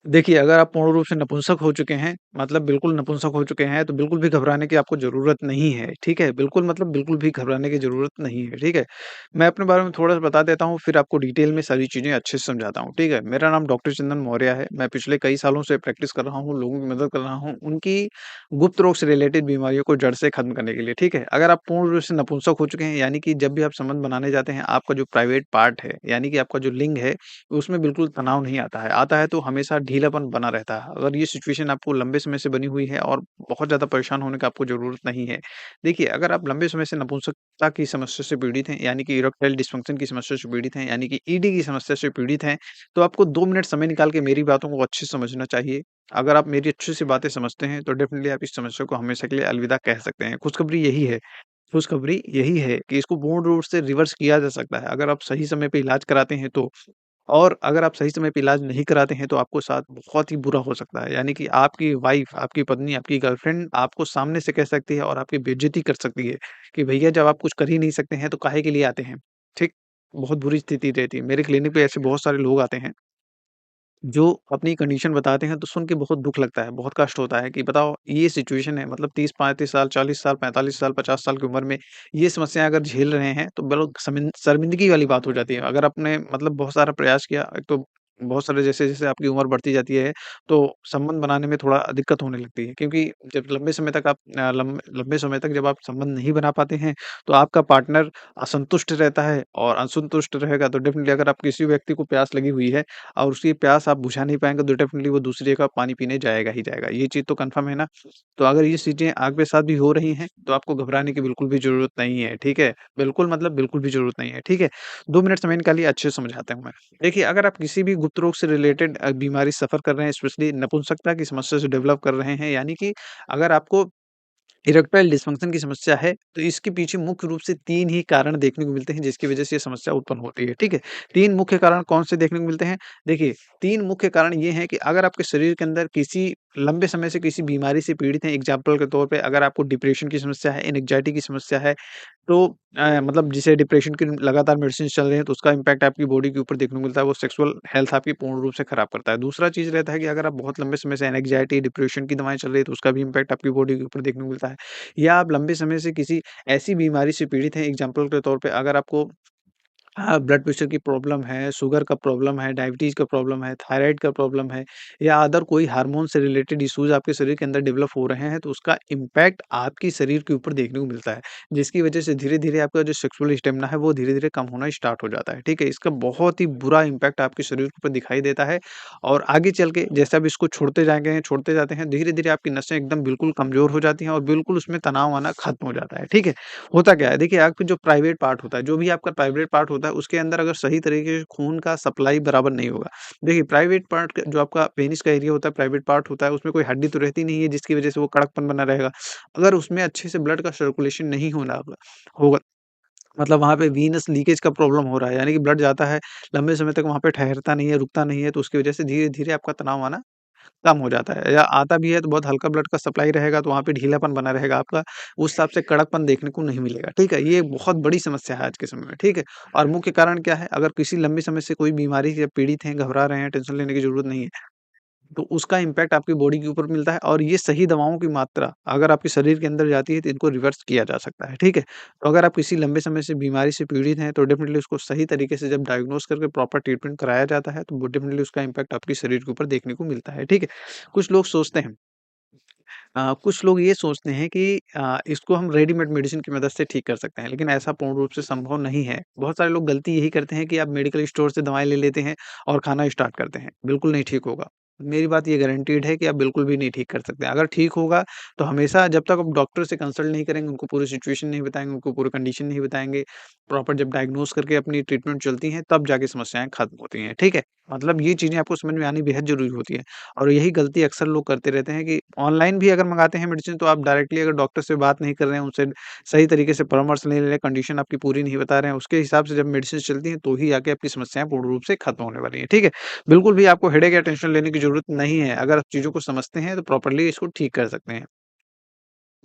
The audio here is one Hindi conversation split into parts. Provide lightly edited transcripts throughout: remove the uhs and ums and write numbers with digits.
देखिए, अगर आप पूर्ण रूप से नपुंसक हो चुके हैं, मतलब बिल्कुल नपुंसक हो चुके हैं, तो बिल्कुल भी घबराने की आपको ज़रूरत नहीं है, ठीक है? बिल्कुल मतलब बिल्कुल भी घबराने की ज़रूरत नहीं है, ठीक है? मैं अपने बारे में थोड़ा-सा बता देता हूँ, फिर आपको डिटेल में सारी चीज़ें अच्छे से समझाता हूँ, ठीक है? मेरा नाम डॉक्टर चंदन मौर्य है, मैं पिछले कई सालों से प्रैक्टिस कर रहा हूँ, लोगों की मदद कर रहा हूँ, उनकी गुप्त रोग से रिलेटेड बीमारियों को जड़ से खत्म करने के लिए, ठीक है? अगर आप पूर्ण रूप से नपुंसक हो चुके हैं, यानी कि जब भी आप संबंध बनाने जाते हैं, आपका जो प्राइवेट पार्ट है, यानी कि आपका जो लिंग है, उसमें बिल्कुल तनाव नहीं आता है। आता है तो हमेशा ढीलापन बना रहता है। अगर ये सिचुएशन आपको लंबे समय से बनी हुई है और बहुत ज़्यादा परेशान होने की आपको ज़रूरत नहीं है। देखिए, अगर आप लंबे समय से नपुंसकता की समस्या से पीड़ित हैं, यानी कि इरेक्टाइल डिस्फंक्शन की समस्या से पीड़ित हैं, यानी कि ईडी की समस्या से पीड़ित हैं, तो आपको 2 मिनट समय निकाल के मेरी बातों को अच्छे से समझना चाहिए। अगर आप मेरी अच्छे से बातें समझते हैं, तो डेफ़िनिटली आप इस समस्या को हमेशा के लिए अलविदा कह सकते हैं। खुशखबरी यही है कि इसको पूर्ण रूप से रिवर्स किया जा सकता है, अगर आप सही समय पे इलाज कराते हैं तो। और अगर आप सही समय पे इलाज नहीं कराते हैं, तो आपको साथ बहुत ही बुरा हो सकता है। यानी कि आपकी वाइफ़, आपकी पत्नी, आपकी गर्लफ्रेंड आपको सामने से कह सकती है और आपकी बेइज़्ज़ती कर सकती है कि भैया जब आप कुछ कर ही नहीं सकते हैं, तो काहे के लिए आते हैं? ठीक? बहुत बुरी स्थिति रहती है। मेरे क्लिनिक पे ऐसे बहुत सारे लोग आते हैं जो अपनी कंडीशन बताते हैं तो सुन के बहुत दुःख लगता है, बहुत कष्ट होता है कि बताओ ये सिचुएशन है मतलब 30-35 साल, 40 साल, 45 साल, 50 साल की उम्र में ये समस्याएँ अगर झेल रहे हैं तो बिल्कुल शर्मिंदगी वाली बात हो जाती है। अगर आपने मतलब बहुत सारा प्रयास किया, एक तो बहुत सारे जैसे-जैसे आपकी उम्र बढ़ती जाती है तो संबंध बनाने में थोड़ा दिक्कत होने लगती है क्योंकि जब लंबे समय तक आप लंबे समय तक जब आप संबंध नहीं बना पाते हैं, तो आपका पार्टनर असंतुष्ट रहता है और असंतुष्ट रहेगा तो डेफ़िनिटली अगर आप किसी व्यक्ति को प्यास लगी हुई है और उसकी प्यास आप बुझा नहीं पाएँगे तो डेफ़िनिटली वो दूसरी जगह पानी पीने जाएगा ही जाएगा। ये चीज़ तो कन्फर्म है ना? तो अगर ये चीज़ें आपके साथ भी हो रही हैं, तो आपको घबराने की बिल्कुल भी ज़रूरत नहीं है, ठीक है? बिल्कुल मतलब बिल्कुल भी ज़रूरत नहीं है, ठीक है? 2 मिनट समय निकालिए अच्छे से समझाता हूँ मैं। देखिए, अगर आप किसी भी गुप्त रोग से रिलेटेड बीमारी सफ़र कर रहे हैं, स्पेशली नपुंसकता की समस्या से डेवलप कर रहे हैं, यानी कि अगर आपको इरेक्टाइल डिस्फंक्शन की समस्या है, तो इसके पीछे मुख्य रूप से 3 ही कारण देखने को मिलते हैं, जिसकी वजह से ये समस्या उत्पन्न होती है, ठीक है? 3 मुख्य कारण कौन से देखने को मिलते हैं? देखिए, 3 मुख्य कारण ये हैं कि अगर आपके शरीर के अंदर किसी लंबे समय से किसी बीमारी से पीड़ित हैं, एग्ज़ाम्पल के तौर पे अगर आपको डिप्रेशन की समस्या है, एंग्ज़ायटी की समस्या है, तो मतलब जिसे डिप्रेशन की लगातार मेडिसिन चल रहे हैं, तो उसका इम्पैक्ट आपकी बॉडी के ऊपर देखने को मिलता है, वो सेक्सुअल हेल्थ आपकी पूर्ण रूप से खराब करता है। दूसरा चीज़ रहता है कि अगर आप बहुत लंबे समय से एंग्ज़ायटी, डिप्रेशन की दवाएँ चल रही है, तो उसका भी इम्पैक्ट आपकी बॉडी के ऊपर देखने को मिलता है। या आप लंबे समय से किसी ऐसी बीमारी से पीड़ित हैं, एग्ज़ाम्पल के तौर पे अगर आपको ब्लड प्रेशर की प्रॉब्लम है, शुगर का प्रॉब्लम है, डायबिटीज़ का प्रॉब्लम है, थायराइड का प्रॉब्लम है या अदर कोई हार्मोन से रिलेटेड इश्यूज़ आपके शरीर के अंदर डेवलप हो रहे हैं, तो उसका इम्पैक्ट आपके शरीर के ऊपर देखने को मिलता है। जिसकी वजह से धीरे-धीरे आपका जो सेक्सुअल स्टेमिना है, वो धीरे-धीरे कम होना स्टार्ट हो जाता है, ठीक है? इसका बहुत ही बुरा इम्पैक्ट आपके शरीर के ऊपर दिखाई देता है और आगे चल के जैसे आप इसको छोड़ते जाते हैं, धीरे-धीरे आपकी नसें एकदम बिल्कुल कमज़ोर हो जाती हैं और बिल्कुल उसमें तनाव आना खत्म हो जाता है, ठीक है? होता क्या है देखिए आपका जो प्राइवेट पार्ट होता है, जो भी आपका प्राइवेट पार्ट होता है उसके अंदर अगर सही तरीके से खून का सप्लाई बराबर नहीं होगा। देखिए प्राइवेट पार्ट क जो आपका पेनिस का एरिया होता है, प्राइवेट पार्ट होता है उसमें कोई हड्डी तो रहती नहीं है जिसकी वज़ह से वो कड़कपन बना रहेगा। अगर उसमें अच्छे से ब्लड का सर्कुलेशन नहीं होना होगा मतलब वहाँ पे वीनस लीकेज का प्रॉब्लम हो रहा है, यानी कि ब्लड जाता है, लंबे समय तक वहाँ पे ठहरता नहीं है, रुकता नहीं है, तो उसकी वज़ह से धीरे-धीरे आपका तनाव आना कम हो जाता है या आता भी है तो बहुत हल्का ब्लड का सप्लाई रहेगा तो वहाँ पे ढीलापन बना रहेगा आपका, उस हिसाब से कड़कपन देखने को नहीं मिलेगा, ठीक है? ये बहुत बड़ी समस्या है आज के समय में, ठीक है? और मुख्य कारण क्या है? अगर किसी लंबे समय से कोई बीमारी से पीड़ित हैं, घबरा रहे हैं, टेंशन लेने की ज़रूरत नहीं है। तो उसका इम्पैक्ट आपकी बॉडी के ऊपर मिलता है और ये सही दवाओं की मात्रा अगर आपके शरीर के अंदर जाती है तो इनको रिवर्स किया जा सकता है, ठीक है? तो अगर आप किसी लंबे समय से बीमारी से पीड़ित हैं तो डेफ़िनिटली उसको सही तरीके से जब डायग्नोज़ करके प्रॉपर ट्रीटमेंट कराया जाता है तो वो डेफ़िनिटली उसका इम्पैक्ट आपके शरीर के ऊपर देखने को मिलता है, ठीक है? कुछ लोग सोचते हैं कुछ लोग ये सोचते हैं कि इसको हम रेडीमेड मेडिसिन की मदद से ठीक कर सकते हैं, लेकिन ऐसा पूर्ण रूप से संभव नहीं है। बहुत सारे लोग गलती यही करते हैं कि आप मेडिकल स्टोर से दवाएँ ले लेते हैं और खाना स्टार्ट करते हैं। बिल्कुल नहीं ठीक होगा। मेरी बात ये गारंटीड है कि आप बिल्कुल भी नहीं ठीक कर सकते। अगर ठीक होगा तो हमेशा जब तक आप डॉक्टर से कंसल्ट नहीं करेंगे, उनको पूरी सिचुएशन नहीं बताएँगे, उनको पूरी कंडीशन नहीं बताएँगे, प्रॉपर जब डायग्नोज़ करके अपनी ट्रीटमेंट चलती हैं, तब जाके समस्याएँ खत्म होती हैं। ठीक है? मतलब ये चीज़ें आपको समझ में आनी बेहद ज़रूरी होती है। और यही गलती अक्सर लोग करते रहते हैं कि ऑनलाइन भी अगर मँगाते हैं मेडिसिन तो आप डायरेक्टली अगर डॉक्टर से बात नहीं कर रहे हैं, उनसे सही तरीके से परामर्श नहीं ले रहे हैं, कंडीशन आपकी पूरी नहीं बता रहे हैं, उसके हिसाब से जब मेडिसिन चलती हैं, तो ही आके आपकी समस्याएँ पूर्ण रूप से खत्म होने वाली हैं, ठीक है? बिल्कुल भी आपको हेडेक या टेंशन लेने की ज़रूरत नहीं है, अगर आप चीज़ों को समझते हैं तो प्रॉपर्ली इसको ठीक कर सकते हैं।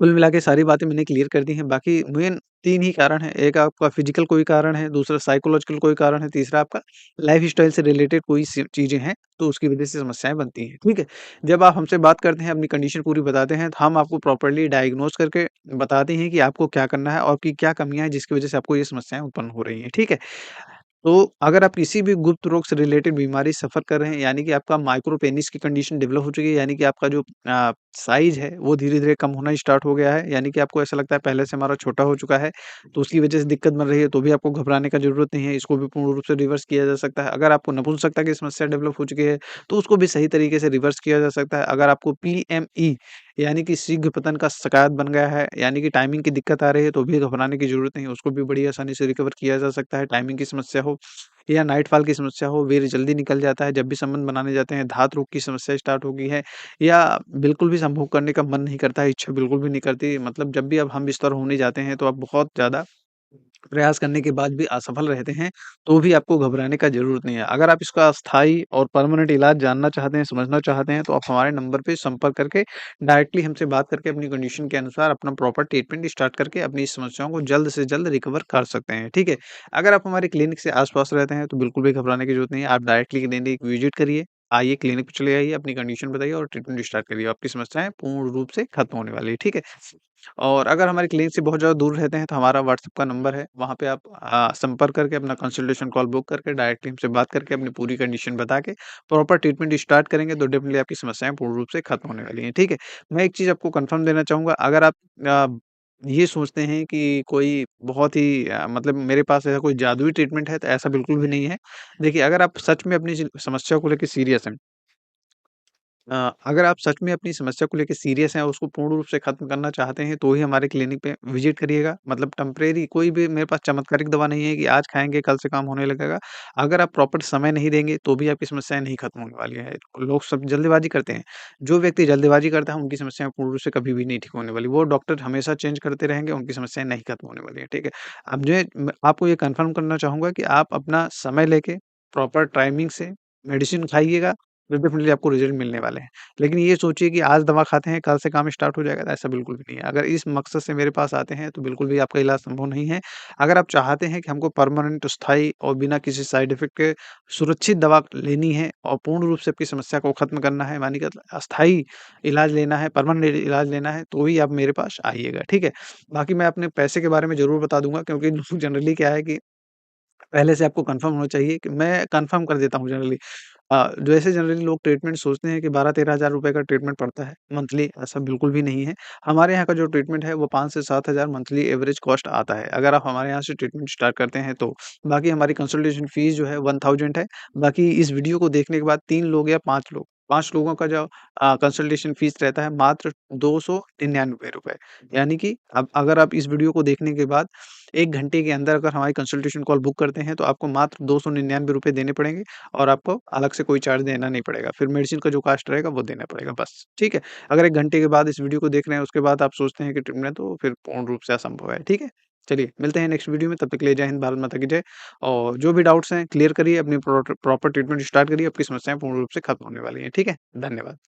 कुल मिला के सारी बातें मैंने क्लियर कर दी हैं। बाकी मेन 3 ही कारण हैं। एक आपका फिज़िकल कोई कारण है, दूसरा साइकोलॉजिकल कोई कारण है, तीसरा आपका लाइफ़स्टाइल से रिलेटेड कोई सी चीज़ें हैं, तो उसकी वज़ह से समस्याएँ बनती हैं, ठीक है? जब आप हमसे बात करते हैं, अपनी कंडीशन पूरी बताते हैं, तो हम आपको प्रॉपर्ली डायग्नोज़ करके बताते हैं कि आपको क्या करना है और आपकी क्या कमियाँ हैं, जिसकी वज़ह से आपको ये समस्याएँ उत्पन्न हो रही हैं, ठीक है? तो अगर आप किसी भी गुप्त रोग से रिलेटेड बीमारी सफ़र कर रहे हैं, यानी कि आपका माइक्रो पेनिस की कंडीशन डेवलप हो चुकी है, यानी कि आपका जो साइज़ है, वो धीरे-धीरे कम होना स्टार्ट हो गया है, यानी कि आपको ऐसा लगता है पहले से हमारा छोटा हो चुका है, तो उसकी वजह से दिक्कत बन रही है, तो भी आपको घबराने का ज़रूरत नहीं है, इसको भी पूर्ण रूप से रिवर्स किया जा सकता है। अगर आपको नपुंसकता की समस्या डेवलप हो चुकी है, तो उसको भी सही तरीके से रिवर्स किया जा सकता है। अगर आपको पीएमई यानी कि शीघ्र पतन का शिकायत बन गया है, यानी कि टाइमिंग की दिक्कत आ रही है, तो भी घबराने की ज़रूरत नहीं है, उसको भी बड़ी आसानी से रिकवर किया जा सकता है। टाइमिंग की समस्या हो या नाइट फॉल की समस्या हो, वीर्य जल्दी निकल जाता है, जब भी संबंध बनाने जाते हैं, धात रोग की समस्या स्टार्ट हो गई है या बिल्कुल भी संभोग करने का मन नहीं करता है, इच्छा बिल्कुल भी नहीं करती, मतलब जब भी अब हम बिस्तर होने जाते हैं, तो आप बहुत ज़्यादा प्रयास करने के बाद भी असफल रहते हैं, तो भी आपको घबराने का ज़रूरत नहीं है। अगर आप इसका अस्थायी और परमानेंट इलाज जानना चाहते हैं, समझना चाहते हैं, तो आप हमारे नंबर पे संपर्क करके डायरेक्टली हमसे बात करके अपनी कंडीशन के अनुसार अपना प्रॉपर ट्रीटमेंट स्टार्ट करके अपनी इस समस्याओं को जल्द से जल्द रिकवर कर सकते हैं, ठीक है? अगर आप हमारे क्लिनिक से आस-पास रहते हैं, तो बिल्कुल भी घबराने की ज़रूरत नहीं है। आप डायरेक्टली क्लिनिक विज़िट करिए, आइए क्लिनिक पे चले आइए, अपनी कंडीशन बताइए और ट्रीटमेंट स्टार्ट करिए। आपकी समस्याएँ पूर्ण रूप से खत्म होने वाली है, ठीक है? और अगर हमारे क्लिनिक से बहुत ज़्यादा दूर रहते हैं, तो हमारा व्हाट्सएप का नंबर है, वहाँ पे आप संपर्क करके अपना कंसल्टेशन कॉल बुक करके डायरेक्टली हमसे बात करके अपनी पूरी कंडीशन बता के प्रॉपर ट्रीटमेंट स्टार्ट करेंगे, तो डेफ़िनिटली आपकी समस्याएँ पूर्ण रूप से खत्म होने वाली हैं, ठीक है? मैं एक चीज़ आपको कन्फर्म देना चाहूँगा, अगर आप अ, ये सोचते हैं कि कोई बहुत ही मतलब मेरे पास ऐसा कोई जादुई ट्रीटमेंट है, तो ऐसा बिल्कुल भी नहीं है। देखिए, अगर आप सच में अपनी समस्या को लेके सीरियस हैं अगर आप सच में अपनी समस्या को लेके सीरियस हैं और उसको पूर्ण रूप से खत्म करना चाहते हैं, तो ही हमारे क्लिनिक पे विज़िट करिएगा। मतलब टेम्परेरी कोई भी मेरे पास चमत्कारिक दवा नहीं है कि आज खाएँगे, कल से काम होने लगेगा। अगर आप प्रॉपर समय नहीं देंगे, तो भी आपकी समस्याएँ नहीं खत्म होने वाली हैं। लोग सब जल्दबाज़ी करते हैं। जो व्यक्ति जल्दबाज़ी करता है, उनकी समस्याएँ पूर्ण रूप से कभी भी नहीं ठीक होने वाली। वो डॉक्टर हमेशा चेंज करते रहेंगे, उनकी समस्याएँ नहीं खत्म होने वाली हैं, ठीक है? अब जो है मैं आपको ये कन्फर्म करना चाहूँगा कि आप अपना समय लेके प्रॉपर टाइमिंग से मेडिसिन खाइएगा, तो डेफ़िनिटली आपको रिज़ल्ट मिलने वाले हैं। लेकिन ये सोचिए कि आज दवा खाते हैं, कल से काम स्टार्ट हो जाएगा, तो ऐसा बिल्कुल भी नहीं है। अगर इस मकसद से मेरे पास आते हैं, तो बिल्कुल भी आपका इलाज संभव नहीं है। अगर आप चाहते हैं कि हमको परमानेंट, स्थायी और बिना किसी साइड इफ़ेक्ट के सुरक्षित दवा लेनी है और पूर्ण रूप से आपकी समस्या को खत्म करना है, मानिए कि अस्थायी इलाज लेना है, परमानेंट इलाज लेना है, तो ही आप मेरे पास आइएगा, ठीक है? बाकी मैं अपने पैसे के बारे में ज़रूर बता दूँगा क्योंकि लोग जनरली क्या है कि पहले से आपको कन्फर्म होना चाहिए कि मैं कन्फर्म कर देता हूँ जनरली। जैसे जनरली लोग ट्रीटमेंट सोचते हैं कि 12-13 हज़ार रुपए का ट्रीटमेंट पड़ता है मंथली, ऐसा बिल्कुल भी नहीं है। हमारे यहाँ का जो ट्रीटमेंट है वो 5 से 7 हज़ार मंथली एवरेज कॉस्ट आता है, अगर आप हमारे यहाँ से ट्रीटमेंट स्टार्ट करते हैं तो। बाकी हमारी कंसल्टेशन फीस जो है 1000 है। बाकी इस वीडियो को देखने के बाद 3 लोग या 5 लोगों का जो कंसल्टेशन फीस रहता है मात्र ₹299 यानी कि अब अगर आप इस वीडियो को देखने के बाद 1 घंटे के अंदर अगर हमारी कंसल्टेशन कॉल बुक करते हैं, तो आपको मात्र ₹299 देने पड़ेंगे और आपको अलग से कोई चार्ज देना नहीं पड़ेगा। फिर मेडिसिन का जो कॉस्ट रहेगा वो देना पड़ेगा बस, ठीक है? अगर 1 घंटे के बाद इस वीडियो को देख रहे हैं उसके बाद आप सोचते हैं कि ट्रीटमेंट तो फिर पूर्ण रूप से असंभव है, ठीक है? चलिए मिलते हैं नेक्स्ट वीडियो में, तब तक के लिए जय हिंद, भारत माता की जय और जो भी डाउट्स हैं क्लियर करिए, अपनी प्रॉपर ट्रीटमेंट स्टार्ट करिए, आपकी समस्याएँ पूर्ण रूप से खत्म होने वाली हैं, ठीक है? धन्यवाद।